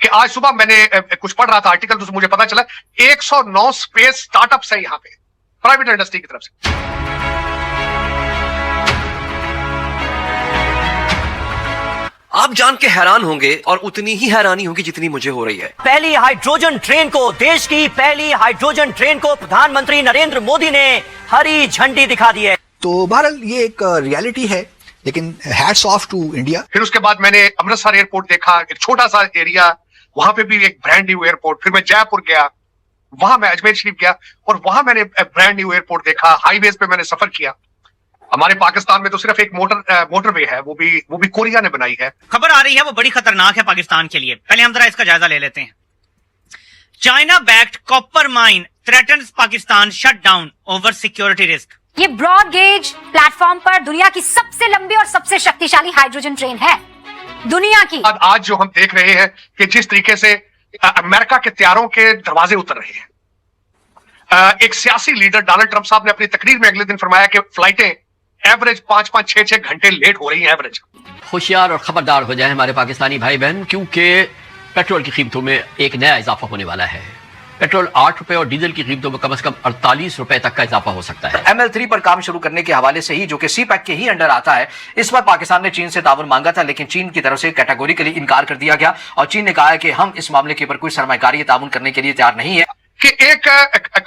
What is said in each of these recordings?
कि आज सुबह मैंने कुछ पढ़ रहा था आर्टिकल, तो मुझे पता चला 109 स्पेस स्टार्टअप्स है यहाँ पे प्राइवेट इंडस्ट्री की तरफ से। आप जान के हैरान होंगे और उतनी ही हैरानी होगी जितनी मुझे हो रही है। पहली हाइड्रोजन ट्रेन को, देश की पहली हाइड्रोजन ट्रेन को प्रधानमंत्री नरेंद्र मोदी ने हरी झंडी दिखा दी है। तो बहरहाल ये एक रियलिटी है, लेकिन हैट्स ऑफ टू इंडिया। फिर उसके बाद मैंने अमृतसर एयरपोर्ट देखा, एक छोटा सा एरिया, वहां पे भी एक ब्रांड न्यू एयरपोर्ट। फिर मैं जयपुर गया, वहां मैं अजमेर शरीफ गया और वहां मैंने ब्रांड न्यू एयरपोर्ट देखा। हाईवेज पे मैंने सफर किया। हमारे पाकिस्तान में तो सिर्फ एक मोटरवे है, वो भी कोरिया ने बनाई है। खबर आ रही है वो बड़ी खतरनाक है पाकिस्तान के लिए। पहले हम जरा इसका जायजा ले लेते हैं। China backed copper mine threatens Pakistan shut down over security risk. ये ब्रॉड गेज प्लेटफॉर्म पर दुनिया की सबसे लंबी और सबसे शक्तिशाली हाइड्रोजन ट्रेन है दुनिया की। आज जो हम देख रहे हैं कि जिस तरीके से अमेरिका के तैयारों के दरवाजे उतर रहे हैं। एक सियासी लीडर डोनाल्ड ट्रंप साहब ने अपनी तकरीर में अगले दिन फरमाया कि फ्लाइटें एवरेज 5-5, 6-6 घंटे लेट हो रही हैं एवरेज। होशियार और खबरदार हो जाए हमारे पाकिस्तानी भाई बहन, क्योंकि पेट्रोल की कीमतों में एक नया इजाफा होने वाला है। पेट्रोल 8 रुपए और डीजल की कीमतों में कम से कम 48 रुपए तक का इजाफा हो सकता है। ML3 पर काम शुरू करने के हवाले से ही, जो कि CPEC के ही अंडर आता है, इस पर पाकिस्तान ने चीन से ताउन मांगा था, लेकिन चीन की तरफ से कैटेगोरिकली इनकार कर दिया गया और चीन ने कहा है कि हम इस मामले के ऊपर कोई सरमायाकारी ताउन करने के लिए तैयार नहीं है। कि एक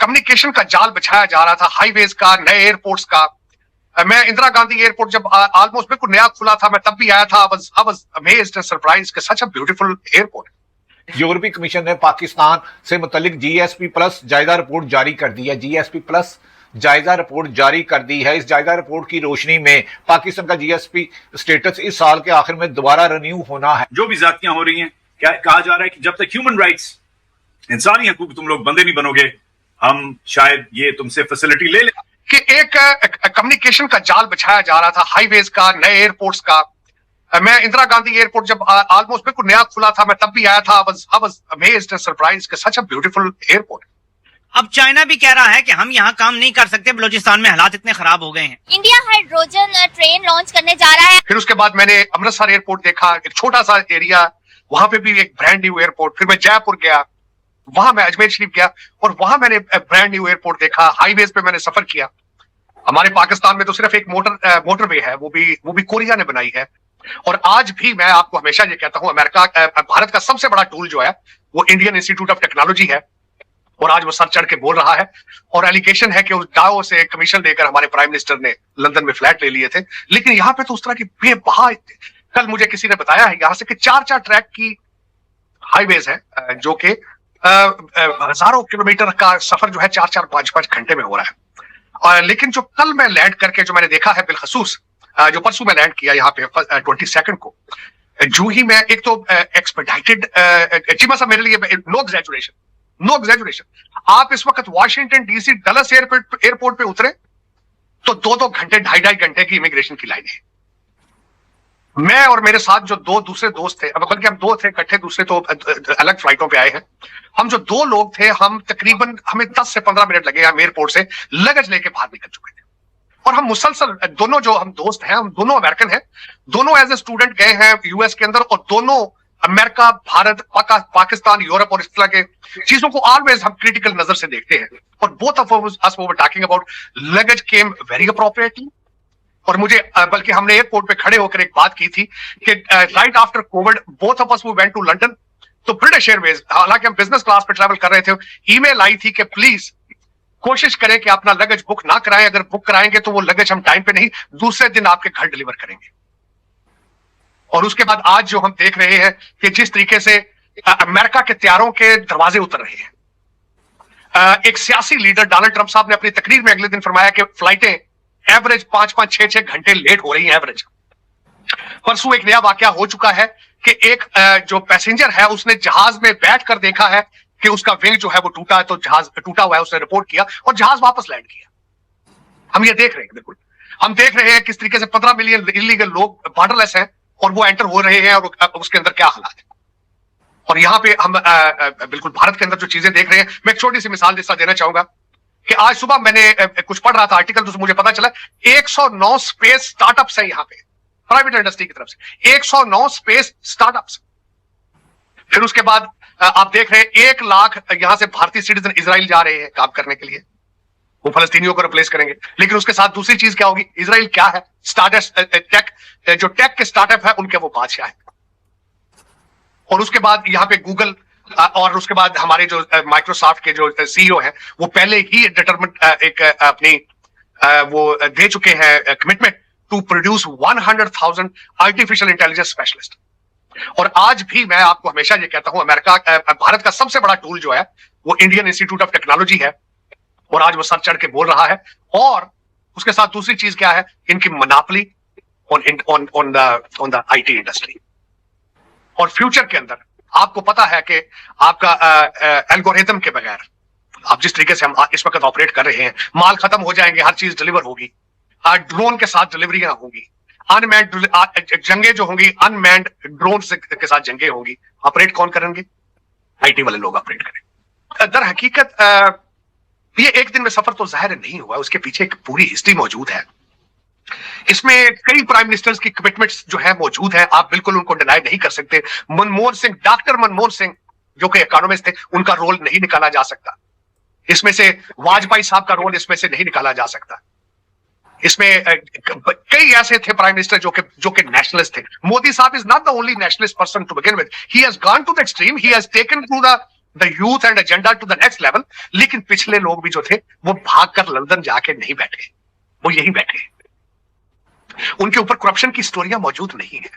कम्युनिकेशन का जाल बिछाया जा रहा था, हाईवेज का, नए एयरपोर्ट्स का। मैं इंदिरा गांधी एयरपोर्ट जब ऑलमोस्ट बिल्कुल नया खुला था, मैं तब भी आया था। I was amazed and surprised कि सच अ ब्यूटीफुल एयरपोर्ट। यूरोपीय कमीशन ने पाकिस्तान से मुतल्लिक GSP प्लस जायजा रिपोर्ट जारी कर दी है। GSP प्लस जायजा रिपोर्ट जारी कर दी है। इस जायजा रिपोर्ट की रोशनी में पाकिस्तान का GSP स्टेटस इस साल के आखिर में दोबारा रिन्यू होना है। जो भी ज्यादतियां हो रही हैं, क्या कहा जा रहा है कि जब तक ह्यूमन राइट्स, इंसानी हकूक तुम लोग बंदे नहीं बनोगे, हम शायद ये तुमसे फैसिलिटी ले लें। कि एक कम्युनिकेशन का जाल बिछाया जा रहा था, हाईवेज का, नए एयरपोर्ट्स का। मैं इंदिरा गांधी एयरपोर्ट जब ऑलमोस्ट बिल्कुल नया खुला था, मैं तब भी आया था। I was amazed and surprised कि सच अ ब्यूटीफुल एयरपोर्ट। अब चाइना भी कह रहा है कि हम यहाँ काम नहीं कर सकते, बलूचिस्तान में हालात इतने खराब हो गए हैं। इंडिया हाइड्रोजन ट्रेन लॉन्च करने जा रहा है। फिर उसके बाद मैंने अमृतसर एयरपोर्ट देखा, एक छोटा सा एरिया, वहां पे भी एक ब्रांड न्यू एयरपोर्ट। फिर मैं जयपुर गया, वहां मैं अजमेर शरीफ गया और वहां मैंने ब्रांड न्यू एयरपोर्ट देखा। हाईवेज पे मैंने सफर किया। हमारे पाकिस्तान में तो सिर्फ एक मोटरवे है, वो भी कोरिया ने बनाई है। और आज भी मैं आपको हमेशा ये कहता हूं, भारत का सबसे बड़ा टूल जो है वो इंडियन इंस्टीट्यूट ऑफ टेक्नोलॉजी है। और आज वो सर चढ़ के बोल रहा है और एलिगेशन है कि उस डाओ से कमीशन लेकर हमारे प्राइम मिनिस्टर ने लंदन में फ्लैट ले लिए थे। लेकिन यहाँ पे तो उस तरह की बेबहा, कल मुझे किसी ने बताया है यहाँ से कि 4-4 ट्रैक की हाईवेज है, जो कि हजारों किलोमीटर का सफर जो है 4-4, 5-5 घंटे में हो रहा है। लेकिन जो कल मैं लैंड करके जो मैंने देखा है बिलखसूस, जो परसों में लैंड किया यहाँ पे 22 को, जो ही मैं एक तो एक्सपेडाइटेड, चीमा साहब मेरे लिए नो एग्जैजुरेशन, आप इस वक्त वाशिंगटन DC डलस एयरपोर्ट पे उतरे तो 2-2 घंटे, 2.5 घंटे की इमिग्रेशन की लाइन है। मैं और मेरे साथ जो 2 दूसरे दोस्त थे, अब बल्कि हम 2 थे इकट्ठे, दूसरे तो अलग फ्लाइटों पे आए हैं। हम जो 2 लोग थे, हमें 10 से 15 मिनट लगे हम एयरपोर्ट से लगेज लेके बाहर निकल चुके थे। और हम मुसलसल, दोनों जो हम दोस्त हैं, हम दोनों अमेरिकन हैं, दोनों एज ए स्टूडेंट गए हैं US के अंदर, और दोनों अमेरिका, भारत, पाकिस्तान, यूरोप और इस तरह के चीजों को ऑलवेज हम क्रिटिकल नजर से देखते हैं। और both of us we were talking about luggage came very appropriately. और मुझे बल्कि हमने एयरपोर्ट पे खड़े होकर एक बात की थी कि right after covid both of us we went to London. तो ब्रिटिश एयरवेज, हालांकि हम बिजनेस क्लास पे ट्रैवल कर रहे थे, ईमेल आई थी कि प्लीज कोशिश करें कि अपना लगेज बुक ना कराएं। अगर बुक कराएंगे तो वो लगेज हम टाइम पे नहीं, दूसरे दिन आपके घर डिलीवर करेंगे। और उसके बाद आज जो हम देख रहे हैं कि जिस तरीके से अमेरिका के तैयारों के दरवाजे उतर रहे हैं। एक सियासी लीडर डोनाल्ड ट्रंप साहब ने अपनी तकरीर में अगले दिन फरमाया कि फ्लाइटें एवरेज 5-5, 6-6 घंटे लेट हो रही हैं एवरेज। परसों एक नया वाकया हो चुका है कि एक जो पैसेंजर है उसने जहाज में बैठकर देखा है कि उसका विंग जो है वो टूटा है, तो जहाज टूटा हुआ है, उसने रिपोर्ट किया और जहाज वापस लैंड किया। हम ये देख रहे हैं, बिल्कुल हम देख रहे हैं किस तरीके से 15 मिलियन इलीगल लोग बॉर्डरलेस हैं और वो एंटर हो रहे हैं, और उसके अंदर क्या हालात है। और यहाँ पे हम बिल्कुल भारत के अंदर जो चीजें देख रहे हैं, मैं एक छोटी सी मिसाल जैसा देना चाहूंगा कि आज सुबह मैंने कुछ पढ़ रहा था आर्टिकल, तो मुझे पता चला 109 स्पेस स्टार्टअप्स है यहाँ पे प्राइवेट इंडस्ट्री की तरफ से। 109 स्पेस स्टार्टअप्स। फिर उसके बाद आप देख रहे हैं 1 लाख यहां से भारतीय सिटीजन इजराइल जा रहे हैं काम करने के लिए, वो फलस्तीनियों को रिप्लेस करेंगे। लेकिन उसके साथ दूसरी चीज क्या होगी, इजराइल क्या है, स्टार्टअप टेक, जो टेक के स्टार्टअप है उनके वो बादशाह है। और उसके बाद यहाँ पे गूगल और उसके बाद हमारे जो माइक्रोसॉफ्ट के जो सीईओ हैं वो पहले ही डिटरमिनेट एक अपनी वो दे चुके हैं commitment to produce 100,000 artificial intelligence specialist. और आज भी मैं आपको हमेशा ये कहता हूं, भारत का सबसे बड़ा टूल जो है वो इंडियन इंस्टीट्यूट ऑफ टेक्नोलॉजी है, और आज वो सर चढ़ के बोल रहा है। और उसके साथ दूसरी चीज क्या है, इनकी monopoly on the IT industry. और फ्यूचर के अंदर आपको पता है कि आपका एल्गोरिथम के बगैर आप जिस तरीके से हम इस वक्त ऑपरेट कर रहे हैं, माल खत्म हो जाएंगे, हर चीज डिलीवर होगी, ड्रोन के साथ डिलीवरियां होंगी, अनमैन्ड जंगे जो होंगी अनमैन्ड ड्रोन के साथ जंगे होंगी, ऑपरेट कौन करेंगे, आईटी वाले लोग ऑपरेट करेंगे। दर हकीकत ये एक दिन में सफर तो जाहिर नहीं हुआ, उसके पीछे एक पूरी हिस्ट्री मौजूद है। इसमें कई प्राइम मिनिस्टर्स की कमिटमेंट्स जो है मौजूद है, आप बिल्कुल उनको डिनाई नहीं कर सकते। मनमोहन सिंह, डॉक्टर मनमोहन सिंह जो कि इकोनॉमिस्ट थे, उनका रोल नहीं निकाला जा सकता इसमें से, वाजपेयी साहब का रोल इसमें से नहीं निकाला जा सकता। इसमें कई ऐसे थे प्राइम मिनिस्टर जो कि नेशनलिस्ट थे। मोदी साहब is not the only nationalist person to begin with, he has gone to the extreme, he has taken to the youth and agenda to the next level. लेकिन पिछले लोग भी जो थे वो भागकर लंदन जाके नहीं बैठे, वो यही बैठे। उनके ऊपर करप्शन की स्टोरियां मौजूद नहीं है।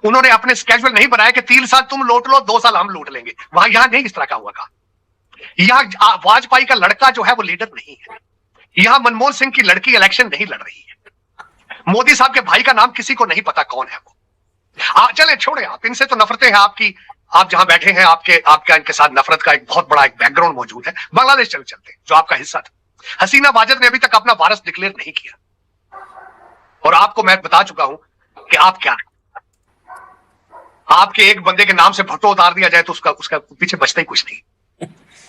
उन्होंने अपने स्केड्यूल नहीं बनाया कि 3 साल तुम लूट लो, 2 साल हम लूट लेंगे। वहां यहां नहीं इस तरह का हुआ था। यहां वाजपेयी का लड़का जो है वो लीडर नहीं है, यहां मनमोहन सिंह की लड़की इलेक्शन नहीं लड़ रही है, मोदी साहब के भाई का नाम किसी को नहीं पता कौन है वो। चले छोड़े, आप इनसे तो नफरतें हैं आपकी, आप जहां बैठे हैं आपका इनके साथ नफरत का एक बहुत बड़ा एक बैकग्राउंड मौजूद है। बांग्लादेश चलते जो आपका हिस्सा था, हसीना वाजिद ने अभी तक अपना वारस डिक्लेयर नहीं किया, और आपको मैं बता चुका हूं कि आप क्या हैं। आपके एक बंदे के नाम से भट्टो उतार दिया जाए तो उसका पीछे बचता ही कुछ नहीं।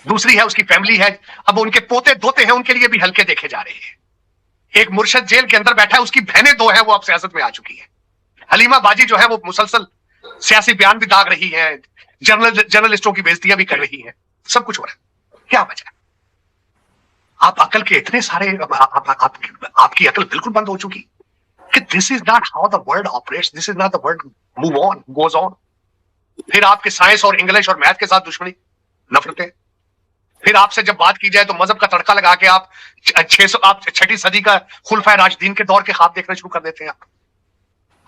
दूसरी है उसकी फैमिली है, अब उनके पोते दोते हैं, उनके लिए भी हल्के देखे जा रहे हैं। एक मुर्शद जेल के अंदर बैठा है, उसकी बहनें 2 हैं, वो अब सियासत में आ चुकी है। हलीमा बाजी जो है वो मुसलसल सियासी बयान भी दाग रही है, जर्नलिस्टों की बेइज्जतियां भी कर रही है, सब कुछ हो रहा है। क्या वजह? आप अकल के इतने सारे, आपकी अकल बिल्कुल बंद हो चुकी कि this is not how the world operates, this is not the world move on goes on. फिर आपके साइंस और इंग्लिश और मैथ के साथ दुश्मनी, नफरतें। फिर आपसे जब बात की जाए तो मजहब का तड़का लगा के आप 6वीं सदी का खुलफाए राशिदीन के दौर के ख्वाब देखना शुरू कर देते हैं आप।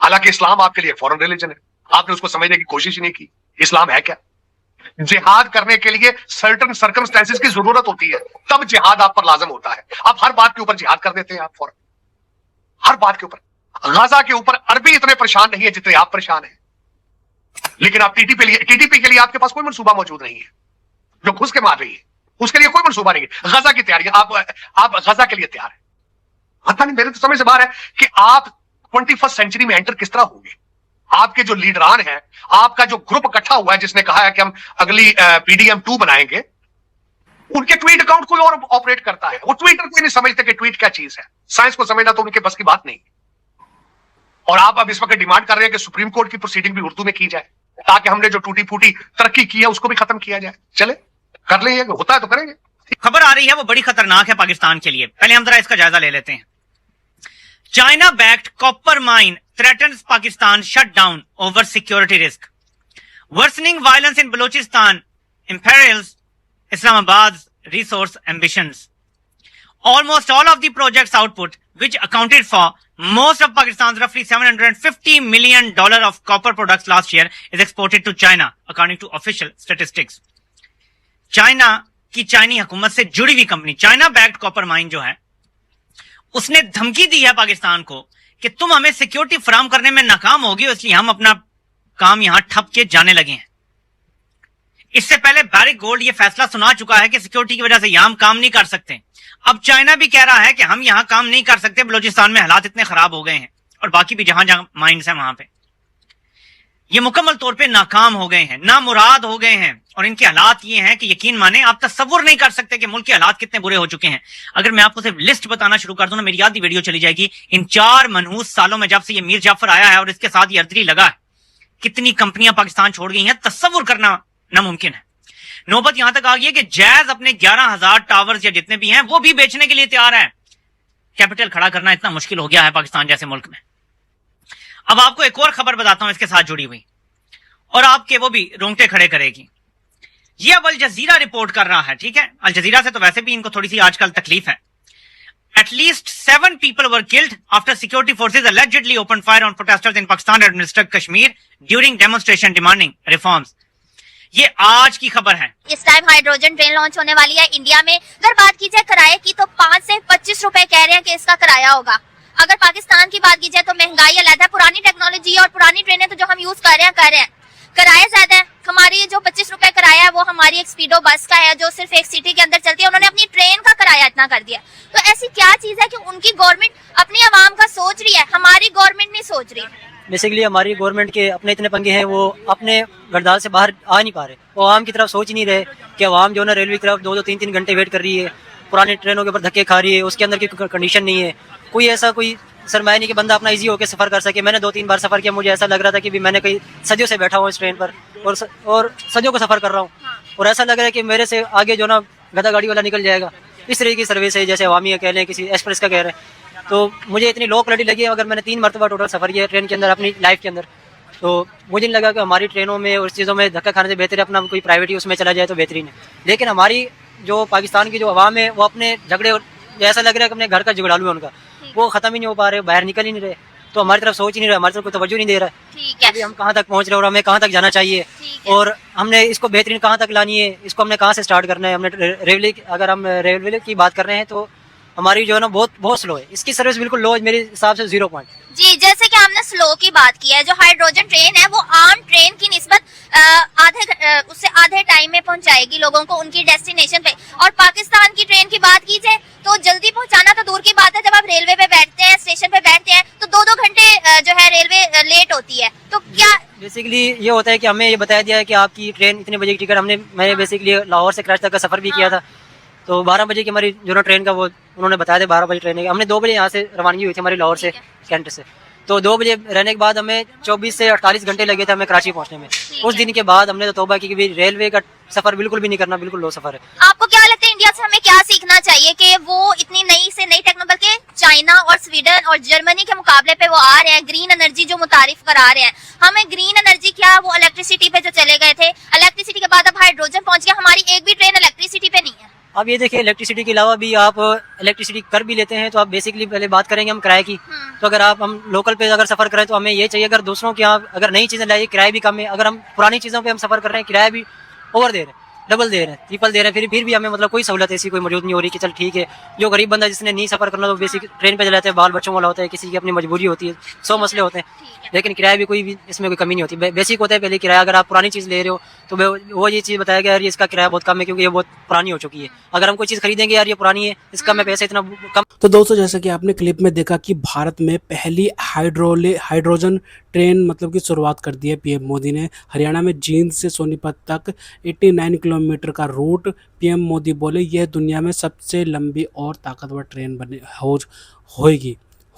हालांकि इस्लाम आपके लिए फॉरेन रिलीजन है, आपने उसको समझने की कोशिश ही नहीं की। इस्लाम है क्या? जिहाद करने के लिए सर्टन सर्कमस्टेंसेस की जरूरत होती है, तब जिहाद आप पर लाजम होता है। आप हर बात के ऊपर जिहाद कर देते हैं, आप फौरन हर बात के ऊपर। गाजा के ऊपर अरबी इतने परेशान नहीं है जितने आप परेशान हैं, लेकिन आप टीटीपी के लिए आपके पास कोई मंसूबा मौजूद नहीं है। जो घुस के मार रही है उसके लिए कोई मंसूबा नहीं है। गजा की तैयारी, आप गजा के लिए तैयार है? पता नहीं, मेरे तो समझ से बाहर है कि आप 21st सेंचुरी में एंटर किस तरह होंगे। आपके जो लीडरान हैं, आपका जो ग्रुप इकट्ठा हुआ है जिसने कहा है कि हम अगली PDM 2 बनाएंगे, उनके ट्वीट अकाउंट कोई और ऑपरेट करता है। वो ट्विटर कोई नहीं समझते कि ट्वीट क्या चीज है। साइंस को समझना तो उनके बस की बात नहीं। और आप अब इस वक्त डिमांड कर रहे हैं कि सुप्रीम कोर्ट की प्रोसीडिंग भी उर्दू में की जाए, ताकि हमने जो टूटी फूटी तरक्की की है उसको भी खत्म किया जाए। चले कर लेंगे, होता है तो करेंगे। खबर आ रही है वो बड़ी खतरनाक है पाकिस्तान के लिए। पहले हम जरा इसका जायजा ले लेते हैं। China backed copper mine threatens Pakistan shutdown over security risk. Worsening violence in Balochistan imperils Islamabad's resource ambitions. Almost all of the project's output, which accounted for most of Pakistan's roughly $750 million of copper products last year, is exported to China, according to official statistics. China की चाइनी हुकूमत से जुड़ी हुई company China backed copper mine जो है, उसने धमकी दी है पाकिस्तान को कि तुम हमें सिक्योरिटी फराहम करने में नाकाम होगी, इसलिए हम अपना काम यहां ठप के जाने लगे हैं। इससे पहले बैरिक गोल्ड ये फैसला सुना चुका है कि सिक्योरिटी की वजह से यहां हम काम नहीं कर सकते। अब चाइना भी कह रहा है कि हम यहां काम नहीं कर सकते, बलूचिस्तान में हालात इतने खराब हो गए हैं, और बाकी भी जहां जहां माइंस हैं वहां पे ये मुकम्मल तौर पे नाकाम हो गए हैं, नामुराद हो गए हैं। और इनके हालात ये हैं कि यकीन माने आप तसव्वुर नहीं कर सकते कि मुल्क के हालात कितने बुरे हो चुके हैं। अगर मैं आपको सिर्फ लिस्ट बताना शुरू कर दूं ना, मेरी आधी वीडियो चली जाएगी। इन 4 मनहूस सालों में जब से ये मीर जाफर आया है और इसके साथ ये अर्दली लगा है, कितनी कंपनियां पाकिस्तान छोड़ गई हैं, तसव्वुर करना नामुमकिन है। नौबत यहां तक आ गई है कि जैज अपने 11,000 टावर्स या जितने भी हैं वो भी बेचने के लिए तैयार है। कैपिटल खड़ा करना इतना मुश्किल हो गया है पाकिस्तान जैसे मुल्क में। अब आपको एक और खबर बताता हूं इसके साथ जुड़ी हुई, और आपके वो भी रोंगटे खड़े करेगी। ये अब अल जजीरा रिपोर्ट कर रहा है, ठीक है। अल जजीरा से तो वैसे भी इनको थोड़ी सी आजकल तकलीफ है। At least 7 people were killed after security forces allegedly opened fire on protesters in Pakistan administered Kashmir during demonstration demanding reforms. ये आज की खबर है। इस टाइम हाइड्रोजन ट्रेन लॉन्च होने वाली है इंडिया में। अगर बात की जाए किराए की तो 5 से 25 रुपए कह रहे हैं कि इसका किराया होगा। अगर पाकिस्तान की बात की जाए तो महंगाई अलग है, पुरानी टेक्नोलॉजी और पुरानी ट्रेनें तो जो हम यूज कर रहे हैं किराया ज्यादा है। हमारी जो 25 रुपए किराया है वो हमारी एक स्पीडो बस का है जो सिर्फ एक सिटी के अंदर चलती है। उन्होंने अपनी ट्रेन का किराया इतना कर दिया। तो ऐसी क्या चीज है कि उनकी गवर्नमेंट अपनी आवाम का सोच रही है, हमारी गवर्नमेंट नहीं सोच रही। बेसिकली हमारी गवर्नमेंट के अपने इतने पंगे हैं, वो अपने गड़दाल से बाहर आ नहीं पा रहे। वो आवाम की तरफ सोच ही नहीं रहे कि आवाम जो ना रेलवे की तरफ 2-2, 3-3 घंटे वेट कर रही है, पुरानी ट्रेनों के ऊपर धक्के खा रही है, उसके अंदर की कंडीशन नहीं है। कोई ऐसा कोई सरमाया नहीं कि बंदा अपना इजी होकर सफर कर सके। मैंने 2-3 बार सफर किया, मुझे ऐसा लग रहा था कि भी मैंने कई सदियों से बैठा हुआ इस ट्रेन पर और सदियों को सफर कर रहा हूँ, और ऐसा लग रहा है कि मेरे से आगे जो ना गधा गाड़ी वाला निकल जाएगा। इस तरह की सर्विस है, जैसे अवामी कह रहे हैं, किसी एक्सप्रेस का कह रहे हैं। तो मुझे इतनी लो क्वालिटी लगी है। अगर मैंने 3 मरतबा टोटल सफर किया ट्रेन के अंदर अपनी लाइफ के अंदर, तो मुझे नहीं लगा कि हमारी ट्रेनों में और इस चीज़ों में धक्का खाने से बेहतर है अपना कोई प्राइवेट उसमें चला जाए तो बेहतरीन है। लेकिन हमारी जो पाकिस्तान की जो अवाम है वो अपने झगड़े, ऐसा लग रहा है कि अपने घर का झगड़ालू है उनका, वो खत्म ही नहीं हो पा रहे, बाहर निकल ही नहीं रहे। तो हमारी तरफ सोच ही नहीं रहा, हमारी तरफ कोई तवज्जो नहीं दे रहा है। ठीक है, अभी हम कहाँ तक पहुँच रहे हैं और हमें कहाँ तक जाना चाहिए, और हमने इसको बेहतरीन कहाँ तक लानी है, इसको हमने कहाँ से स्टार्ट करना है। हमने रेलवे, अगर हम रेलवे की बात कर रहे हैं तो हमारी जो है ना बहुत स्लो है, इसकी सर्विस बिल्कुल लो है मेरे हिसाब से 0 पॉइंट। जी, जैसे कि हमने स्लो की बात की है, जो हाइड्रोजन ट्रेन है वो आम ट्रेन की निस्बत उससे आधे टाइम में पहुंचाएगी लोगों को उनकी डेस्टिनेशन पे। और पाकिस्तान की ट्रेन की बात की जाए तो जल्दी पहुंचाना तो दूर की बात है, जब आप रेलवे पे बैठते हैं, स्टेशन पे बैठते हैं तो 2-2 घंटे जो है रेलवे लेट होती है। तो क्या बेसिकली ये होता है कि हमें ये बताया दिया है कि आपकी ट्रेन इतने बजे की टिकट, मैंने बेसिकली लाहौर से कराची तक का सफर भी किया था, तो 12 बजे की हमारी जो ना ट्रेन का वो उन्होंने बताया था 12 बजे ट्रेन है। हमने 2 बजे यहाँ से रवानगी हुई थी हमारी लाहौर से कैंट से, तो 2 बजे रहने के बाद हमें 24 से 48 घंटे लगे थे हमें कराची पहुँचने में। उस दिन के बाद हमने तो तौबा की कि रेलवे का सफर बिल्कुल भी नहीं करना, बिल्कुल लो सफर है। आपको क्या लगता है इंडिया से हमें क्या सीखना चाहिए कि वो इतनी नई से नई टेक्नोलॉजी, बल्कि चाइना और स्वीडन और जर्मनी के मुकाबले पे वो आ रहे हैं, ग्रीन एनर्जी जो मुतारिफ करा रहे हैं। हमें ग्रीन एनर्जी क्या, वो इलेक्ट्रिसिटी पे जो चले गए थे, इलेक्ट्रिसिटी के बाद अब हाइड्रोजन पहुंच गया, हमारी एक भी ट्रेन इलेक्ट्रिसिटी पे नहीं है। अब ये देखिए, इलेक्ट्रिसिटी के अलावा भी आप इलेक्ट्रिसिटी कर भी लेते हैं तो आप बेसिकली पहले बात करेंगे हम किराए की। तो अगर हम लोकल पे अगर सफर करें तो हमें ये चाहिए, अगर दूसरों के यहाँ अगर नई चीजें लाइए किराया भी कम है, अगर हम पुरानी चीजों पे हम सफर कर रहे हैं किराया भी ओवर दे रहे हैं, डबल दे रहे हैं, ट्रिपल दे रहे हैं, फिर भी हमें मतलब कोई सहूलत ऐसी कोई मौजूद नहीं हो रही कि चल ठीक है। जो गरीब बंदा जिसने नहीं सफर करना तो बेसिक ट्रेन पे चलाते हैं, बाल बच्चों वाला होता है, किसी की अपनी मजबूरी होती है, 100 मसले होते हैं, लेकिन किराया भी कोई भी इसमें कोई कमी नहीं होती। बेसिक होता है पहले किराया। अगर आप पुरानी चीज़ ले रहे हो तो वो ये चीज़ बताया गया यार इसका किराया बहुत कम है क्योंकि ये बहुत पुरानी हो चुकी है। अगर हम कोई चीज़ खरीदेंगे यार ये पुरानी है, इसका मैं पैसा इतना कम। तो दोस्तों, जैसा कि आपने क्लिप में देखा कि भारत में पहली हाइड्रोजन ट्रेन मतलब की शुरुआत कर दी है पीएम मोदी ने। हरियाणा में जींद से सोनीपत तक 89 किलोमीटर का रूट। पीएम मोदी बोले यह दुनिया में सबसे लंबी और ताकतवर ट्रेन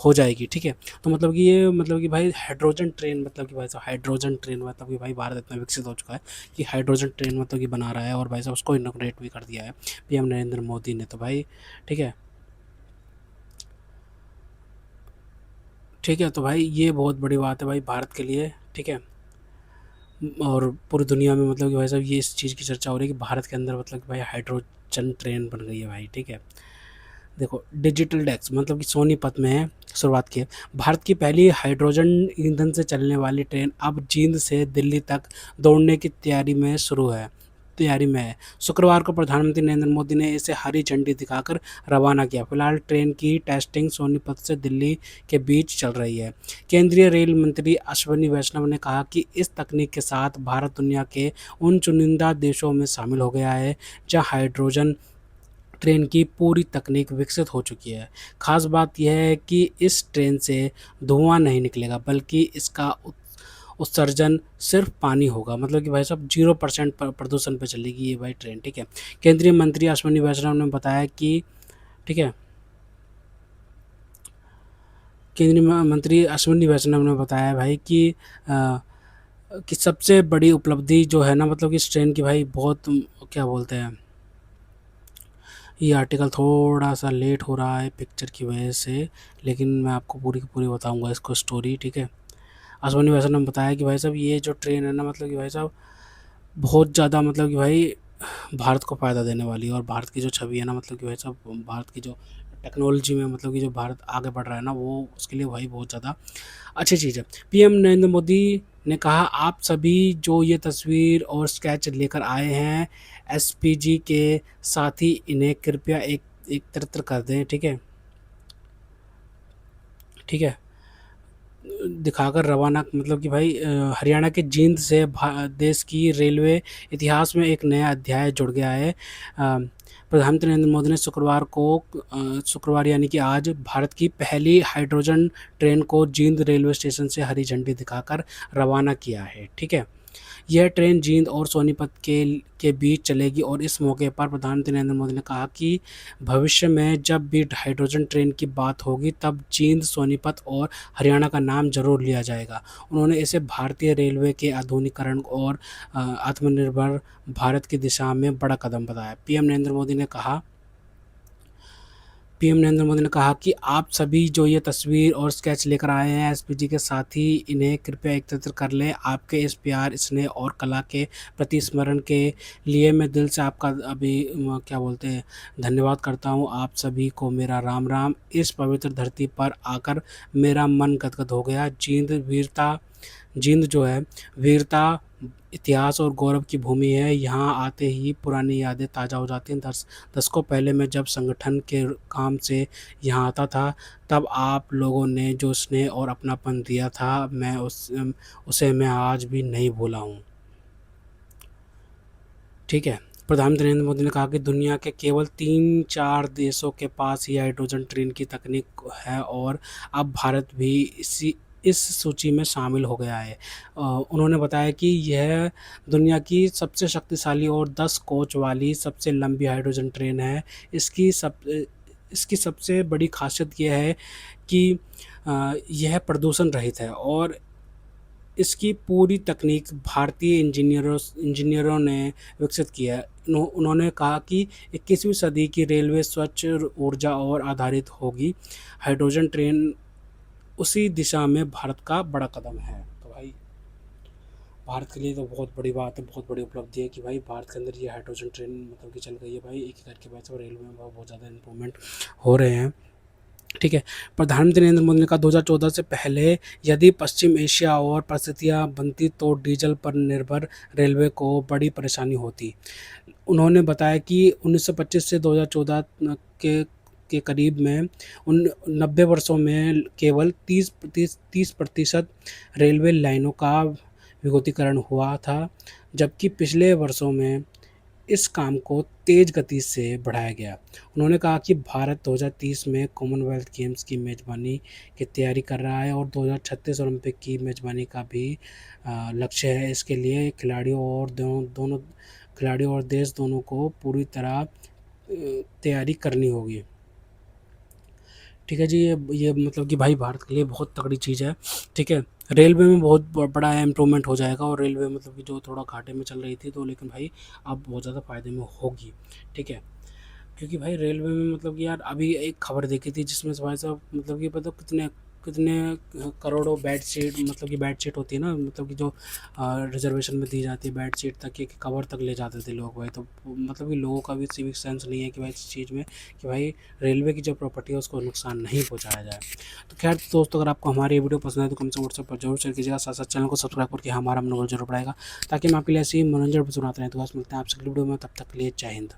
हो जाएगी। ठीक है, तो मतलब कि ये मतलब कि भाई हाइड्रोजन ट्रेन मतलब कि भाई साहब हाइड्रोजन ट्रेन मतलब कि भाई भारत इतना विकसित हो चुका है कि हाइड्रोजन ट्रेन मतलब कि बना रहा है, और भाई साहब उसको इनॉग्रेट भी कर दिया है पीएम नरेंद्र मोदी ने। तो भाई ठीक है, तो भाई ये बहुत बड़ी बात है भाई भारत के लिए। ठीक है, और पूरी दुनिया में मतलब कि भाई साहब ये इस चीज़ की चर्चा हो रही है कि भारत के अंदर मतलब कि भाई हाइड्रोजन ट्रेन बन गई है भाई। ठीक है, देखो डिजिटल डेक्स मतलब कि सोनीपत में शुरुआत की है। भारत की पहली हाइड्रोजन ईंधन से चलने वाली ट्रेन अब जींद से दिल्ली तक दौड़ने की तैयारी में है। शुक्रवार को प्रधानमंत्री नरेंद्र मोदी ने इसे हरी झंडी दिखाकर रवाना किया। फिलहाल ट्रेन की टेस्टिंग सोनीपत से दिल्ली के बीच चल रही है। केंद्रीय रेल मंत्री अश्विनी वैष्णव ने कहा कि इस तकनीक के साथ भारत दुनिया के उन चुनिंदा देशों में शामिल हो गया है जहां हाइड्रोजन ट्रेन की पूरी तकनीक विकसित हो चुकी है। खास बात यह है कि इस ट्रेन से धुआं नहीं निकलेगा बल्कि इसका उत्सर्जन सिर्फ पानी होगा। मतलब कि भाई साहब 0% प्रदूषण पे चलेगी ये भाई ट्रेन। ठीक है, केंद्रीय मंत्री अश्विनी वैष्णव ने बताया कि ठीक है, केंद्रीय मंत्री अश्विनी वैष्णव ने बताया भाई कि कि सबसे बड़ी उपलब्धि जो है ना मतलब कि इस ट्रेन की भाई बहुत क्या बोलते हैं, ये आर्टिकल थोड़ा सा लेट हो रहा है पिक्चर की वजह से, लेकिन मैं आपको पूरी की पूरी बताऊंगा इसको स्टोरी, ठीक है। आसमानी वैसा ने बताया कि भाई साहब ये जो ट्रेन है ना मतलब कि भाई साहब बहुत ज़्यादा मतलब कि भाई भारत को फ़ायदा देने वाली है, और भारत की जो छवि है ना मतलब कि भाई साहब भारत की जो टेक्नोलॉजी में मतलब कि जो भारत आगे बढ़ रहा है ना वो उसके लिए भाई बहुत ज़्यादा अच्छी चीज़ है। पीएम नरेंद्र मोदी ने कहा आप सभी जो ये तस्वीर और स्केच लेकर आए हैं एसपीजी के साथ ही इन्हें कृपया एकत्र कर दें, ठीक है, ठीक है, दिखाकर रवाना मतलब कि भाई हरियाणा के जींद से देश की रेलवे इतिहास में एक नया अध्याय जुड़ गया है। प्रधानमंत्री नरेंद्र मोदी ने शुक्रवार यानी कि आज भारत की पहली हाइड्रोजन ट्रेन को जींद रेलवे स्टेशन से हरी झंडी दिखाकर रवाना किया है, ठीक है। यह ट्रेन जींद और सोनीपत के बीच चलेगी और इस मौके पर प्रधानमंत्री नरेंद्र मोदी ने कहा कि भविष्य में जब भी हाइड्रोजन ट्रेन की बात होगी तब जींद, सोनीपत और हरियाणा का नाम जरूर लिया जाएगा। उन्होंने इसे भारतीय रेलवे के आधुनिकीकरण और आत्मनिर्भर भारत की दिशा में बड़ा कदम बताया। पीएम नरेंद्र मोदी ने कहा कि आप सभी जो ये तस्वीर और स्केच लेकर आए हैं एसपीजी के साथ ही इन्हें कृपया एकत्रित कर लें। आपके इस प्यार, स्नेह और कला के प्रति स्मरण के लिए मैं दिल से आपका क्या बोलते हैं धन्यवाद करता हूँ। आप सभी को मेरा राम राम। इस पवित्र धरती पर आकर मेरा मन गदगद हो गया। जींद जो है वीरता, इतिहास और गौरव की भूमि है। यहाँ आते ही पुरानी यादें ताज़ा हो जाती हैं। दशकों पहले मैं जब संगठन के काम से यहाँ आता था तब आप लोगों ने जो स्नेह और अपनापन दिया था मैं उसे मैं आज भी नहीं भूला हूँ, ठीक है। प्रधानमंत्री नरेंद्र मोदी ने कहा कि दुनिया के केवल 3-4 देशों के पास ही हाइड्रोजन ट्रेन की तकनीक है और अब भारत भी इस सूची में शामिल हो गया है। उन्होंने बताया कि यह दुनिया की सबसे शक्तिशाली और 10 कोच वाली सबसे लंबी हाइड्रोजन ट्रेन है। इसकी सबसे बड़ी खासियत यह है कि यह प्रदूषण रहित है और इसकी पूरी तकनीक भारतीय इंजीनियरों ने विकसित किया है। उन्होंने कहा कि 21वीं सदी की रेलवे स्वच्छ ऊर्जा और आधारित होगी। हाइड्रोजन ट्रेन उसी दिशा में भारत का बड़ा कदम है। तो भाई भारत के लिए तो बहुत बड़ी बात है, बहुत बड़ी उपलब्धि है कि भाई भारत के अंदर ये हाइड्रोजन ट्रेन मतलब कि चल गई है। भाई एक एक करके वैसे रेलवे में बहुत ज़्यादा इम्प्रूवमेंट हो रहे हैं, ठीक है। प्रधानमंत्री नरेंद्र मोदी ने कहा 2014 से पहले यदि पश्चिम एशिया और परिस्थितियाँ बनती तो डीजल पर निर्भर रेलवे को बड़ी परेशानी होती। उन्होंने बताया कि 1925 से 2014 के करीब में 90 वर्षों में केवल 30% रेलवे लाइनों का विद्युतीकरण हुआ था, जबकि पिछले वर्षों में इस काम को तेज़ गति से बढ़ाया गया। उन्होंने कहा कि भारत 2030 में कॉमनवेल्थ गेम्स की मेज़बानी की तैयारी कर रहा है और 2036 ओलंपिक की मेज़बानी का भी लक्ष्य है। इसके लिए खिलाड़ियों और देश दोनों को पूरी तरह तैयारी करनी होगी, ठीक है जी। ये मतलब कि भाई भारत के लिए बहुत तगड़ी चीज़ है, ठीक है। रेलवे में बहुत बड़ा इम्प्रूवमेंट हो जाएगा और रेलवे मतलब कि जो थोड़ा घाटे में चल रही थी तो लेकिन भाई अब बहुत ज़्यादा फ़ायदे में होगी, ठीक है। क्योंकि भाई रेलवे में मतलब कि यार अभी एक खबर देखी थी जिसमें भाई साहब मतलब कि पता कितने करोड़ों बेड सीट मतलब कि बेड सीट होती है ना मतलब कि जो रिजर्वेशन में दी जाती है बेड सीट तक कि कवर तक ले जाते थे लोग भाई। तो मतलब कि लोगों का भी सिविक सेंस नहीं है कि भाई इस चीज़ में कि भाई रेलवे की जो प्रॉपर्टी है उसको नुकसान नहीं पहुंचाया जाए। तो खैर दोस्तों अगर आपको हमारी वीडियो पसंद है तो कम से व्हाट्सएप पर जरूर शेयर कीजिएगा, साथ साथ चैनल को सब्सक्राइब करके हमारा मनोबल जरूर बढ़ाएगा ताकि हम आपके लिए ऐसी मनोरंजन सुनाते रहें। तो बस मिलते हैं आपसे अगली वीडियो में, तब तक के लिए जय हिंद।